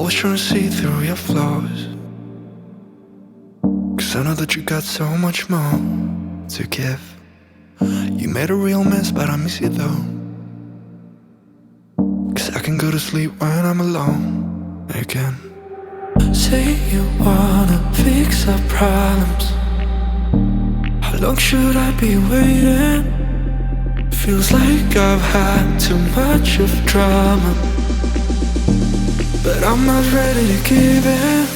Always trying to see through your flaws, 'cause I know that you got so much more to give. You made a real mess, but I miss you though, 'cause I can go to sleep when I'm alone again. Say you wanna fix our problems. How long should I be waiting? Feels like I've had too much of drama, but I'm not ready to give in.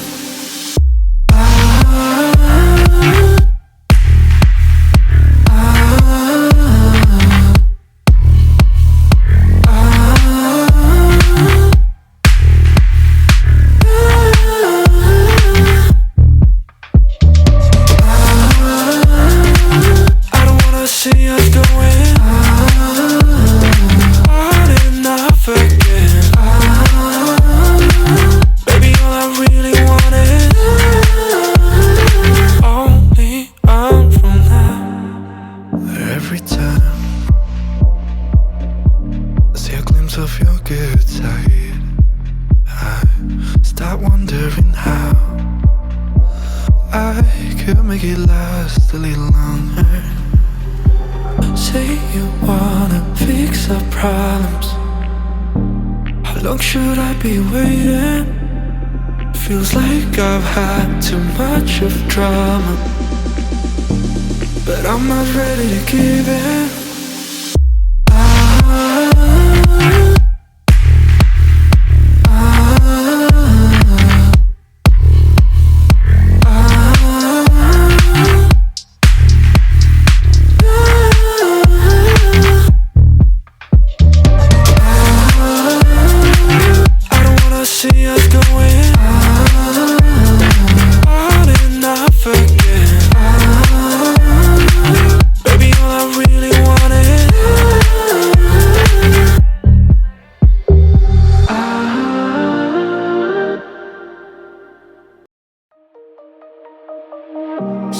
Every time I see a glimpse of your good side, I start wondering how I could make it last a little longer. Say you wanna fix our problems. How long should I be waiting? Feels like I've had too much of drama, but I'm not ready to give in. I don't wanna see us going on and off again. Baby, all I really want is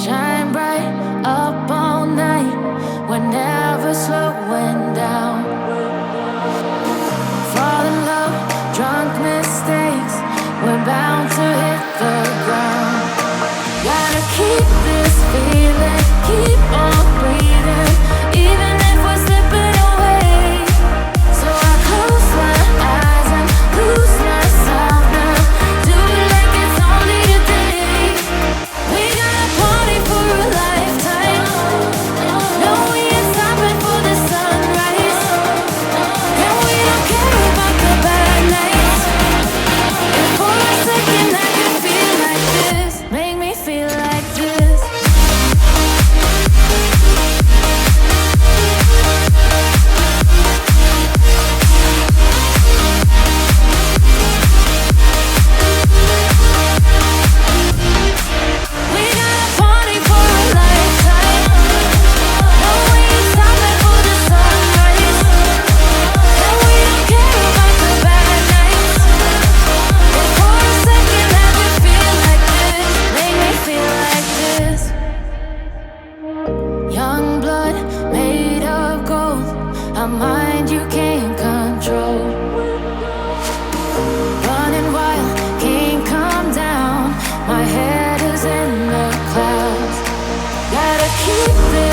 shine bright up all night. We're never slowing down. Fall in love, drunk mistakes. We're bound to hit the ground. Gotta keep this feeling, keep on breathing, even if we're slipping away. So I close my eyes and lose myself now. Do it like it's only today. We got a party for a lifetime. No, we ain't stopping for the sunrise. And we don't care about the bad nights. If for a second I can feel like this, make me feel like this. We got a party for a lifetime. No, we ain't stopping for the sunrise. And we don't care about the bad nights. If for a second I can feel like this, make me feel like this. Young blood made of gold, a mind you can't control. Running wild, can't come down. My head is in the clouds. Gotta keep this